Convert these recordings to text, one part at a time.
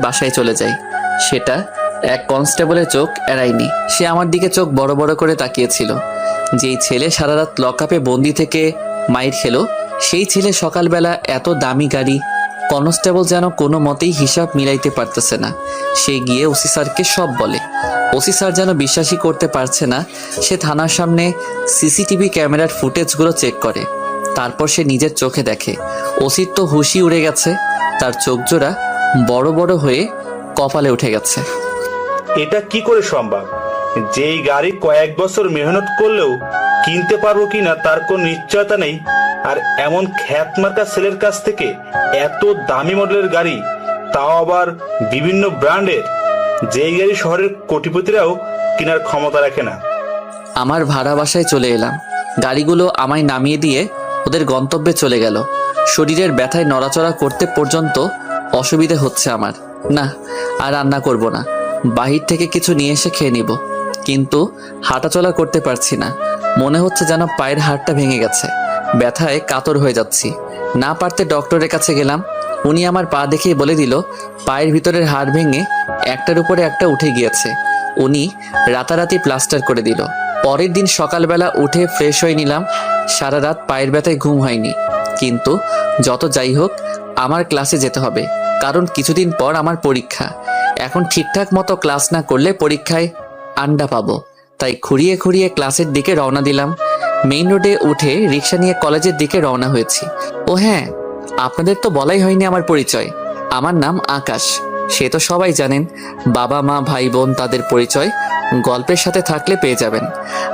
বাসায় চলে যাই। সেটা এক কনস্টেবলের চোখ এড়ায়নি। সে আমার দিকে চোখ বড় বড় করে তাকিয়েছিল। যেই ছেলে সারা রাত লকআপে বন্দি থেকে মাইর খেলো, সেই ছেলে সকালবেলা এত দামি গাড়ি। কনস্টেবল যেন কোনো মতেই হিসাব মিলাইতে পারতেছে না। সে গিয়ে ওসি স্যারকে সব বলে। ওসি স্যার যেন বিশ্বাসই করতে পারছে না। সে থানার সামনে সিসিটিভি ক্যামেরার ফুটেজগুলো চেক করে। তারপর সে নিজের চোখে দেখে ওসির তো হুঁশই উড়ে গেছে। তার চোখ জোড়া বড় বড় হয়ে কপালে উঠে গেছে। এটা কি করে সম্ভব? যেই গাড়ি কয়েক বছর মেহনত করলেও কিনতে পারবো কিনা তার কোনো নিশ্চয়তা নেই, আর এমন খ্যাতমার্কা ছেলের কাছ থেকে এত দামি মডেলের গাড়ি, তাও আবার বিভিন্ন ব্র্যান্ডের, যেই গাড়ি শহরের কোটিপতিরাও কেনার ক্ষমতা রাখে না। আমার ভাড়া বাসায় চলে এলাম। গাড়িগুলো আমায় নামিয়ে দিয়ে ওদের গন্তব্যে চলে গেল। শরীরের ব্যথায় নড়াচড়া করতে পর্যন্ত অসুবিধে হচ্ছে আমার। না, আর রান্না করব না, বাহির থেকে কিছু নিয়ে এসে খেয়ে নিব। কিন্তু হাঁটাচলা করতে পারছি না। মনে হচ্ছে যেন পায়ের হাড়টা ভেঙে গেছে। ব্যথায় কাতর হয়ে যাচ্ছি। না পারতে ডক্টরের কাছে গেলাম। উনি আমার পা দেখেই বলে দিল পায়ের ভিতরের হাড় ভেঙে একটার উপরে একটা উঠে গিয়েছে। উনি রাতারাতি প্লাস্টার করে দিল। পরের দিন সকালবেলা উঠে ফ্রেশ হয়ে নিলাম। সারা রাত পায়ের ব্যথায় ঘুম হয়নি। কিন্তু যত যাই হোক, আমার ক্লাসে যেতে হবে, কারণ কিছুদিন পর আমার পরীক্ষা। এখন ঠিকঠাক মতো ক্লাস না করলে পরীক্ষায় আন্ডা পাবো। তাই খুঁড়িয়ে খুঁড়িয়ে ক্লাসের দিকে রওনা দিলাম। মেইন রোডে উঠে রিক্সা নিয়ে কলেজের দিকে রওনা হয়েছি। ও হ্যাঁ, আপনাদের তো বলাই হয়নি আমার পরিচয়। আমার নাম আকাশ, সে তো সবাই জানেন। বাবা মা ভাই বোন তাদের পরিচয় গল্পের সাথে থাকলে পেয়ে যাবেন।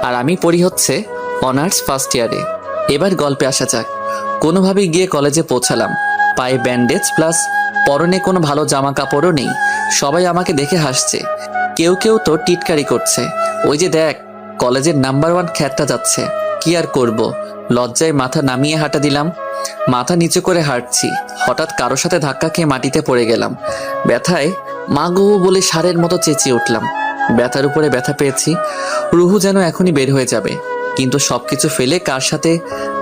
আর আমি পড়ি হচ্ছে অনার্স ফার্স্ট ইয়ারে। এবার গল্পে আসা যাক। কোনোভাবে গিয়ে কলেজে পৌঁছালাম। পায়ে ব্যান্ডেজ প্লাস পরনে কোনো ভালো জামা কাপড়ও নেই। সবাই আমাকে দেখে হাসছে, কেউ কেউ তো টিটকারি করছে। ওই যে দেখ, কলেজের নাম্বার 1 খ্যাতটা যাচ্ছে। কি আর করব, লজ্জায় মাথা নামিয়ে হাঁটা দিলাম। মাথা নিচু করে হাঁটছি, হঠাৎ কারোর সাথে ধাক্কা খেয়ে মাটিতে পড়ে গেলাম। ব্যথায় মা গো বলে ষাঁড়ের মতো চেঁচিয়ে উঠলাম। ব্যথার উপরে ব্যথা পেয়েছি, রুহু যেন এখনই বের হয়ে যাবে। কিন্তু সবকিছু ফেলে কার সাথে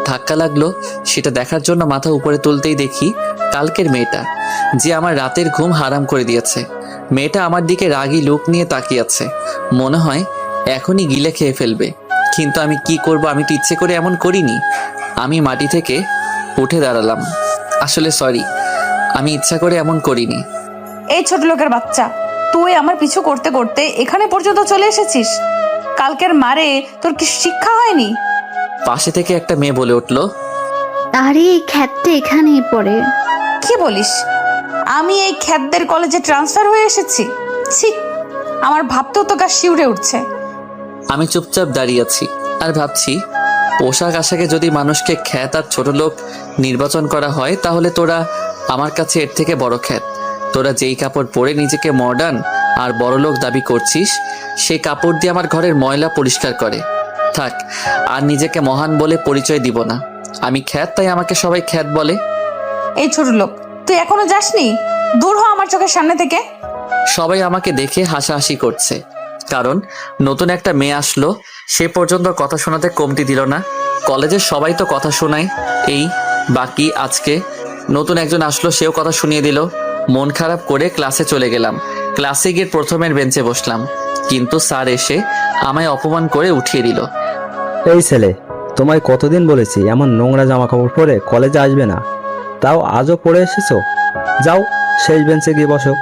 ধাক্কা লাগলো সেটা দেখার জন্য মাথা উপরে তুলতেই দেখি কালকের মেয়েটা, যে আমার রাতের ঘুম হারাম করে দিয়েছে। মেয়েটা আমার দিকে রাগী লুক নিয়ে তাকিয়ে আছে। মনে হয় এখনই গিলে খেয়ে ফেলবে। কিন্তু আমি কি করব, আমি তো ইচ্ছে করে এমন করিনি। আমি মাটি থেকে উঠে দাঁড়ালাম। আসলে সরি, আমি ইচ্ছা করে এমন করিনি। এই ছোট লোকের বাচ্চা, তুই আমার পিছু করতে করতে এখানে পর্যন্ত চলে এসেছিস। কালকের মারে তোর কি শিক্ষা হয়নি? পাশে থেকে একটা মেয়ে বলে উঠল, আরে এই খ্যাতটা এখানেই পড়ে। কি বলিস? আমি এই খ্যাতদের কলেজে ট্রান্সফার হয়ে এসেছি? ছি, আমার ভাবতেও তো গা শিউরে উঠছে। আমি চুপচাপ দাঁড়িয়ে আছি আর ভাবছি, পোশাক আশাকে যদি মানুষকে খ্যাত আর ছোট লোক নির্বাচন করা হয়, তাহলে তোরা আমার কাছে এর থেকে বড় খ্যাত। তোরা যেই কাপড় পরে নিজেকে মডার্ন আর বড় লোক দাবি করছিস, সেই কাপড় দিয়ে আমার ঘরের ময়লা পরিষ্কার করে। থাক, আর নিজেকে মহান বলে পরিচয় দিব না। আমি খ্যাত, তাই আমাকে সবাই খ্যাত বলে। এই ছোট লোক, তুই এখনো যাসনি? দূর হ আমার চোখের সামনে থেকে। সবাই আমাকে দেখে হাসাহাসি করছে, কারণ নতুন একটা মেয়ে আসলো। সে পর্যন্ত কথা শোনাতে কমতি দিল না। কলেজের সবাই তো কথা শোনায়, এই বাকি আজকে নতুন একজন আসলো, সেও কথা শুনিয়ে দিল। মন খারাপ করে ক্লাসে চলে গেলাম। ক্লাসে গিয়ে প্রথমের বেঞ্চে বসলাম, কিন্তু স্যার এসে আমায় অপমান করে উঠিয়ে দিল। এই ছেলে, তোমায় কতদিন বলেছি এমন নোংরা জামা কাপড় পরে কলেজে আসবে না, তাও আজও পরে এসেছো। যাও, শেষ বেঞ্চে গিয়ে বসো।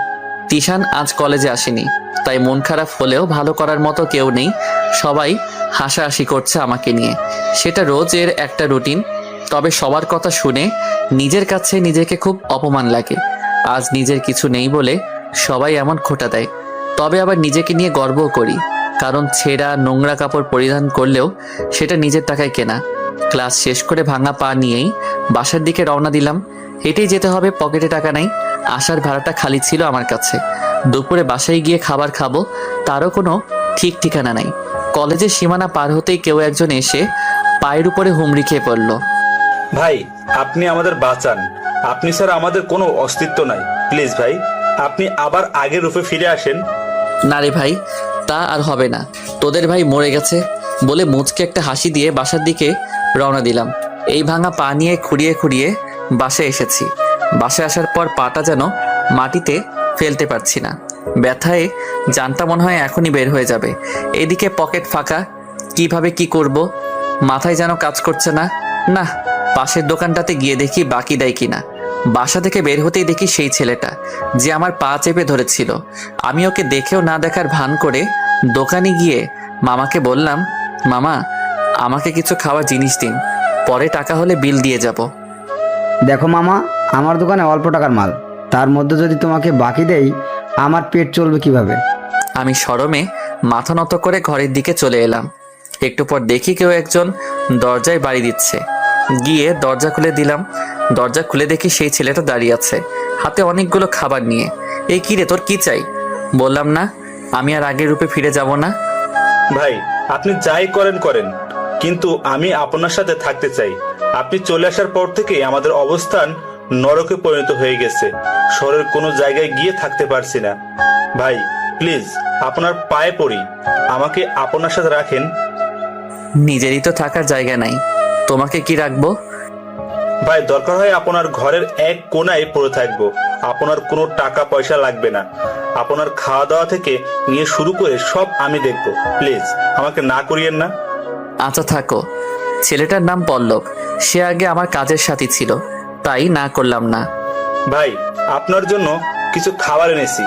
তিশান আজ কলেজে আসেনি, তাই মন খারাপ হলেও ভালো করার মতো কেউ নেই। সবাই হাসাহাসি করছে আমাকে নিয়ে। সেটা রোজের একটা রুটিন। তবে সবার কথা শুনে নিজের কাছে নিজেকে খুব অপমান লাগে। আজ নিজের কিছু নেই বলে সবাই এমন খোঁটা দেয়। তবে আবার নিজেকে নিয়ে গর্বও করি, কারণ ছেঁড়া নোংরা কাপড় পরিধান করলেও সেটা নিজের টাকায় কেনা। ক্লাস শেষ করে ভাঙা পা নিয়েই বাসার দিকে রওনা দিলাম। হেঁটেই যেতে হবে, পকেটে টাকা নাই। আসার ভাড়াটা খালি ছিল আমার কাছে। দুপুরে বাসায় গিয়ে খাবার খাবো, তারও কোনো ঠিক ঠিকানা নাই। কলেজের সীমানা পার হতেই কেউ একজন এসে পায়ের উপরে হুমড়ি খেয়ে পড়ল। ভাই, আপনি আমাদের বাঁচান। আপনি ছাড়া আমাদের কোনো অস্তিত্ব নাই। প্লিজ ভাই, আপনি আবার আগের রূপে ফিরে আসেন। না রে ভাই, তা আর হবে না। তোদের ভাই মরে গেছে বলে মুচকে একটা হাসি দিয়ে বাসার দিকে রওনা দিলাম। এই ভাঙা পা নিয়ে খুঁড়িয়ে খুঁড়িয়ে বাসায় এসেছি। বাসায় আসার পর পাটা যেন মাটিতে ফেলতে পারছি না। ব্যথায় জানটা মনে হয় এখনই বের হয়ে যাবে। এদিকে পকেট ফাঁকা, কিভাবে কি করব মাথায় যেন কাজ করছে না। না, পাশের দোকানটাতে গিয়ে দেখি বাকি দেয় কিনা। বাসা থেকে বের হতেই দেখি সেই ছেলেটা যে আমার পা চেপে ধরেছিল। আমি ওকে দেখেও না দেখার ভান করে দোকানে গিয়ে মামাকে বললাম, মামা আমাকে কিছু খাওয়ার জিনিস দিন, পরে টাকা হলে বিল দিয়ে যাব। দেখো মামা, আমার দোকানে অল্প টাকার মাল, তার মধ্যে যদি তোমাকে বাকি দেই আমার পেট চলবে কিভাবে? আমি শরমে মাথা নত করে ঘরের দিকে চলে এলাম। একটু পর দেখি কেউ একজন দরজায় বাড়ি দিচ্ছে। গিয়ে দরজা খুলে দিলাম। দরজা খুলে দেখি সেই ছেলেটা দাঁড়িয়ে আছে, হাতে অনেকগুলো খাবার নিয়ে। এই কি রে, তোর কি চাই? বললাম না আমি আর আগের রূপে ফিরে যাব না। ভাই, আপনি যাই করেন করেন, কিন্তু আমি আপনার সাথে থাকতে চাই। আপনি চলে আসার পর থেকে আমাদের অবস্থান নরকে পরিণত হয়ে গেছে। শহরের কোনো জায়গায় গিয়ে থাকতে পারছি না। ভাই প্লিজ, আপনার পায়ে পড়ি, আমাকে আপনার সাথে রাখেন। নিজেরই তো থাকার জায়গা নাই, তোমাকে কি রাখবো? ভাই দরকার হয় আপনার ঘরের এক কোনায় পড়ে থাকবো, আপনার কোনো টাকা পয়সা লাগবে না। আপনার খাওয়া দাওয়া থেকে নিয়ে শুরু করে সব আমি দেখবো। প্লিজ আমাকে না করিয়েন না। আচ্ছা থাকো। ছেলেটার নাম পল্লব, সে আগে আমার কাজের সাথী ছিল, তাই না করলাম না। ভাই আপনার জন্য কিছু খাবার এনেছি,